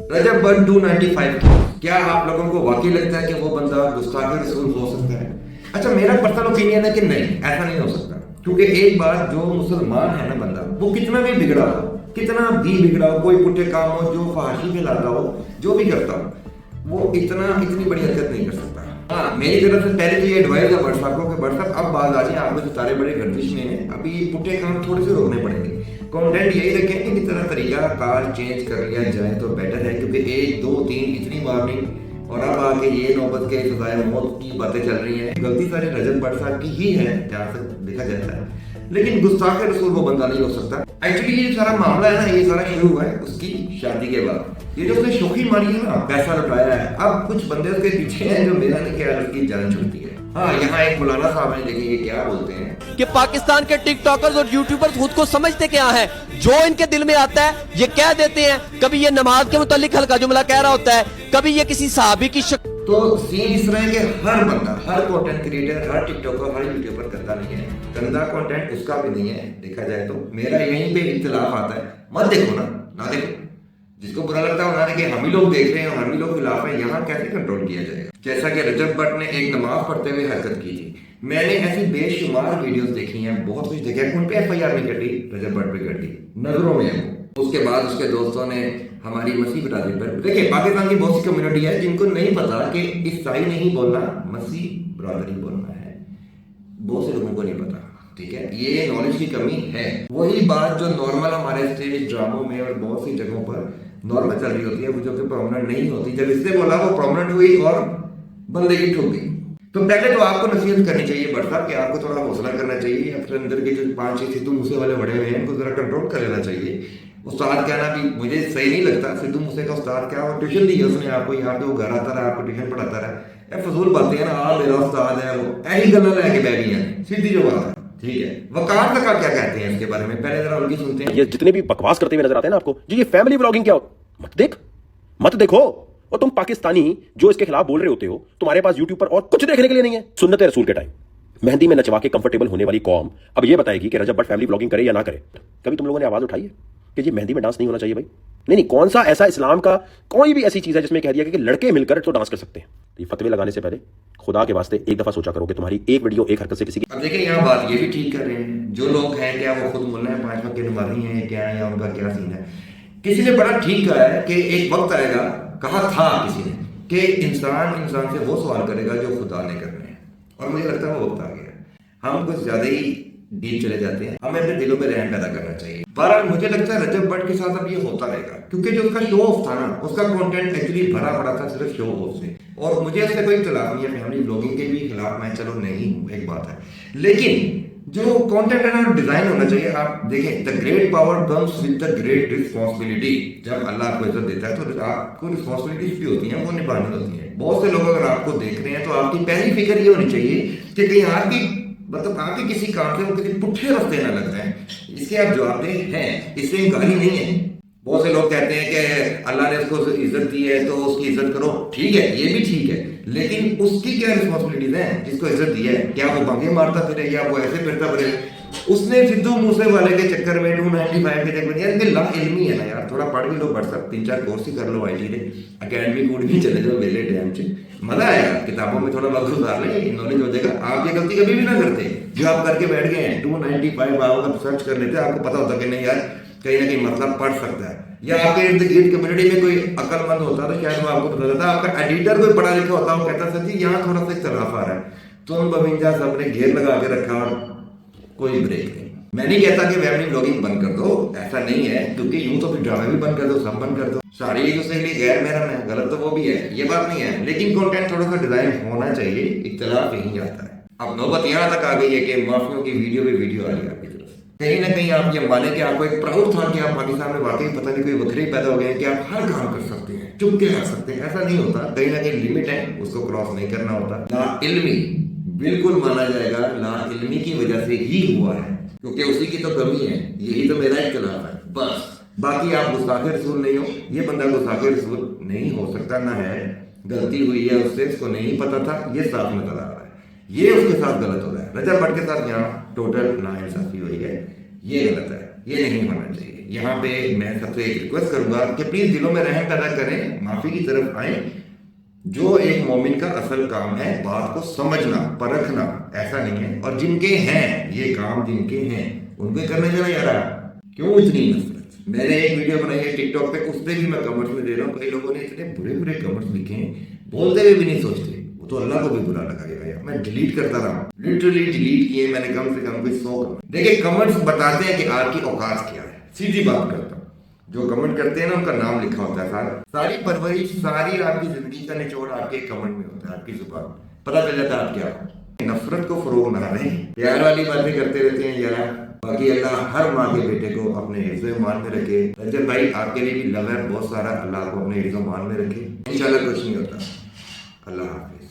रजब but 295 की, क्या आप लोगों को वाकई लगता है कि वो बंदा गुस्ताख रसूल हो सकता है? अच्छा, मेरा पर्सनल ओपिनियन है कि नहीं, ऐसा नहीं हो सकता। क्योंकि एक बार जो मुसलमान है ना बंदा, वो कितना भी बिगड़ा हो, कितना भी बिगड़ा हो, कोई पुट्ठे काम हो, जो फहाशी फैलाता हो, जो भी करता हो, वो इतनी बड़ी हरकत नहीं कर सकता। हाँ, मेरी तरफ से पहले तो ये एडवाइस है व्हाट्सएप को कि व्हाट्सएप अब बात आ जाए, आपको सितारे बड़े गर्दिश में हैं, अभी पुट्ठे काम थोड़े से रोकने पड़ेंगे। कंटेंट यही रखें कि किस तरह तरीका कार चेंज कर लिया जाए तो बेटर है, क्योंकि 1 2 3 इतनी वार्निंग और अब आके ये नौबत के सजाए मौत की बातें चल रही हैं। गलती सारी रजब भट्ट साहब की ही है जहाँ से देखा जाता है, लेकिन गुस्ताख रसूल वो बंदा नहीं हो सकता। एक्चुअली ये सारा मामला है ना, ये सारा शुरू हुआ है उसकी शादी के बाद। ये जो उसने शोखी मारी है ना, पैसा लुटाया है, अब कुछ बंदे उसके पीछे हैं जो मेरा नहीं ख्याल उसकी जान छूटती है। हाँ, यहाँ एक मौलाना साहब ने, देखिए ये क्या बोलते हैं कि पाकिस्तान के टिकटॉकर्स और यूट्यूबर्स खुद को समझते क्या है, जो इनके दिल में आता है ये कह देते हैं। कभी ये नमाज के मुतालिक हल्का जुमला कह रहा होता है, कभी ये किसी सहाबी की तो सीन इस तरह है कि हर बंदा, हर कंटेंट क्रिएटर, हर टिकटॉकर, हर यूट्यूबर करता नहीं है। गंदा कंटेंट उसका भी नहीं है देखा जाए तो। मेरा यहीं पे इख्तिलाफ आता है, मत देखो ना देखो। जिसको बुरा लगता है ना देखे, हम ही लोग देख रहे हैं, हम ही लोग खिलाफ हैं, यहाँ कैसे कंट्रोल किया जाएगा? जैसा कि रजब भट्ट ने एक नमाज पढ़ते हुए हरकत की थी, मैंने ऐसी बेशुमार वीडियोस देखी हैं, बहुत कुछ देखा है। उन पे FIR नहीं कटी, रजब भट्ट पे कटी, नजरों में है वो। उसके बाद उसके दोस्तों ने हमारी मसीह बिरादरी पर, देखिए पाकिस्तान की बहुत सी कम्युनिटी है जिनको नहीं पता कि ईसाई नहीं बोलना, मसीह बिरादरी बोलना है। बहुत से लोगों को नहीं पता, ठीक है, ये नॉलेज की कमी है। वही बात जो नॉर्मल हमारे स्टेज ड्रामों में और बहुत सी जगहों पर नॉर्मल चल रही होती है, वो जो कि परमानेंट नहीं होती। जब इससे बोला वो परमानेंट हुई और बंदे की ठुक गई। तो पहले तो आपको नसीहत करनी चाहिए बढ़ता कि आपको थोड़ा हौसला करना चाहिए। अपने अंदर के जो 5-6 सिद्धू मूसे वाले बड़े हुए हैं, उनको जरा कंट्रोल कर लेना चाहिए। उस्ताद कहना भी मुझे सही नहीं लगता। सिद्धू मूसे का उस्ताद क्या, वो ट्यूशन दी है उसने आपको, यहाँ पे वो घर आता रहा, आपको ट्यूशन पढ़ाता रहा। फजूल बातें हैं ना, मेरा उस्ताद है, वो ऐसी गल्ला लेके बैठ गई है, सीधी जो बात है, ठीक है। वकार तक क्या कहते हैं इसके बारे में, पहले जरा उनकी सुनते हैं। ये जितने भी बकवास करते हुए नजर आते हैं ना आपको, जी ये फैमिली व्लॉगिंग क्या हो, मत देखो। और तुम पाकिस्तानी जो इसके खिलाफ बोल रहे होते हो, तुम्हारे पास यूट्यूब पर और कुछ देखने के लिए नहीं है। सुन्नत रसूल के टाइम मेहंदी में नचवा के कंफर्टेबल होने वाली कौम अब ये बताएगी कि रजब भट्ट फैमिली व्लॉगिंग करे या ना करे। कभी तुम लोगों ने आवाज उठाई है कि ये मेहंदी में डांस नहीं होना चाहिए भाई? नहीं, कौन सा ऐसा इस्लाम का कोई भी ऐसी चीज है जिसमें कह दिया कि लड़के मिलकर तो डांस कर सकते हैं? ये फतवे लगाने से पहले खुदा के वास्ते एक दफा सोचा करो कि तुम्हारी एक वीडियो, एक हरकत से किसी की। अब देखिए यहाँ बात ये भी ठीक कर रहे हैं जो लोग हैं, क्या वो खुद मुल्ला है, 5 वक्त के नमाजी हैं क्या, या उनका क्या सीन है? किसी ने बड़ा ठीक कहा है कि एक वक्त आएगा, कहा था किसी ने, कि इंसान से वो सवाल करेगा जो खुदा ने करने हैं। और मुझे लगता है वो वक्त आ गया। हम कुछ ज्यादा ही डीप चले जाते हैं, हमें अपने दिलों में रहम पैदा करना चाहिए। बहरहाल मुझे लगता है रजब भट्ट के साथ अब ये होता रहेगा, क्योंकि जो उसका शो ऑफ था ना, उसका कंटेंट एक्चुअली भरा पड़ा था सिर्फ शो ऑफ से। और मुझे उससे कोई इख्तिलाफ नहीं है, फैमिली ब्लॉगिंग के भी खिलाफ मैं चलो नहीं हूँ, एक बात है, लेकिन जो कंटेंट है ना डिजाइन होना चाहिए। आप देखें, the great power comes with the great responsibility. जब अल्लाह आपको इज्जत देता है तो आपको रिस्पॉन्सिबिलिटीज भी होती हैं, वो निभानी होती हैं। बहुत से लोग अगर आपको देख रहे हैं तो आपकी पहली फिक्र ये होनी चाहिए कि कहीं आपकी आपके किसी काम से वो किसी पुट्ठे रास्ते ना लग जाए। इसके आप जवाबदेह हैं, इससे इनकारी नहीं है। बहुत से लोग कहते हैं कि अल्लाह ने उसको इज्जत दी है तो उसकी इज्जत करो, ठीक है, ये भी ठीक है, लेकिन उसकी क्या रिस्पॉन्सिबिलिटीज हैं जिसको इज्जत दी है? क्या वो बांगे मारता फिरे या वो ऐसे फिरता फिरे? उसने सिद्धू मूसे वाले के चक्कर में 295 के चक्कर में, यार ला इल्मी है ना यार, थोड़ा पढ़ भी लो, बढ़ सकते 3-4 कोर्स ही कर लो IT के, अकेडमी कूड भी चले जाओ मेरे टाइम से, मजा आएगा। किताबों में थोड़ा वक्त गुजार ले, नॉलेज हो जाएगा। आप ये गलती कभी भी ना करते जो आप करके बैठ गए हैं। 295 आओ सर्च कर लेते, आपको पता होता कि नहीं यार कहीं ना कहीं मतलब पढ़ सकता है, या आपके इर्द गिर्द कम्युनिटी में कोई अक्लमंद होता तो शायद वो आपको पता चलता। आपका एडिटर कोई पढ़ा लिखा होता, वो कहता सर जी यहाँ थोड़ा सा इख्तिलाफ आ रहा है, तुम 52 सबने घेर लगा के रखा और कोई ब्रेक नहीं। मैं नहीं कहता कि फैमिली ब्लॉगिंग बंद कर दो, ऐसा नहीं है, क्योंकि यूं तो फिर ड्रामे भी बंद कर दो, सब बंद कर दो, सारी एक दूसरे के लिए गैर महरम है, गलत तो वो भी है, ये बात नहीं है, लेकिन कंटेंट थोड़ा सा डिजाइन होना चाहिए। इख्तिलाफ यहीं आता है। अब नौबत यहाँ तक आ गई है कि माफियों की वीडियो पे वीडियो आ रही है आपकी तरफ। कहीं ना कहीं आप ये माने कि आपको एक प्राउड था कि आप पाकिस्तान में वाकई पता नहीं कोई बकरे पैदा हो गए कि आप हर काम कर सकते हैं, चुप के रख सकते हैं। ऐसा नहीं होता, कहीं ना कहीं लिमिट है, उसको क्रॉस नहीं करना होता। ला इल्मी बिल्कुल माना जाएगा, ला इल्मी की वजह से ही हुआ है, क्योंकि उसी की तो कमी है। यही तो मेरा इख्तिलाफ है बस। बाकी आप गुस्ताखे रसूल नहीं हो, ये बंदा गुस्ताखे रसूल नहीं हो सकता, ना है, गलती हुई है उससे, इसको नहीं पता था, ये साफ नजर आ रहा है, ये उसके साथ गलत हो रहा है। रजब भट्ट के साथ यहाँ टोटल नाइंसाफी हुई है, ये गलत है, ये नहीं होना चाहिए। یہاں پہ میں سب سے ایک ریکویسٹ کروں گا کہ پلیز دلوں میں رحم پیدا کریں، معافی کی طرف آئیں. جو ایک مومن کا اصل کام ہے بات کو سمجھنا، پرکھنا، ایسا نہیں ہے. اور جن کے ہیں یہ کام، جن کے ہیں ان کو کرنے دینا یار، کیوں اتنی نفرت. میں نے ایک ویڈیو بنائی ہے ٹک ٹاک پہ، اس پہ بھی میں کمنٹس میں دے رہا ہوں، کئی لوگوں نے اتنے برے برے کمنٹس لکھے ہیں، بولتے ہوئے بھی نہیں سوچتے. وہ تو اللہ کو بھی برا لگا گیا یار. میں ڈیلیٹ کرتا رہا ہوں، لٹرلی ڈیلیٹ کیے میں نے کم سے کم کوئی 100 کمنٹ. دیکھیں کمنٹس بتاتے ہیں کہ آپ کی اوقات کیا ہے. سیدھی بات کرتا ہوں، جو کمنٹ کرتے ہیں نا ان کا نام لکھا ہوتا ہے سارا. ساری پرورش، ساری آپ کی زندگی کا نچوڑ آپ کے کمنٹ میں ہوتا ہے، آپ کی زبان پتہ چل جاتا ہے آپ کیا ہو. نفرت کو فروغ نہ دیں، پیار والی باتیں کرتے رہتے ہیں یار. باقی اللہ ہر ماں کے بیٹے کو اپنے حفظ و ایمان میں رکھے. رجب بھائی آپ کے لیے بھی لو ہے بہت سارا، اللہ کو اپنے حفظ و ایمان میں رکھے. انشاءاللہ کچھ نہیں ہوتا. اللہ حافظ.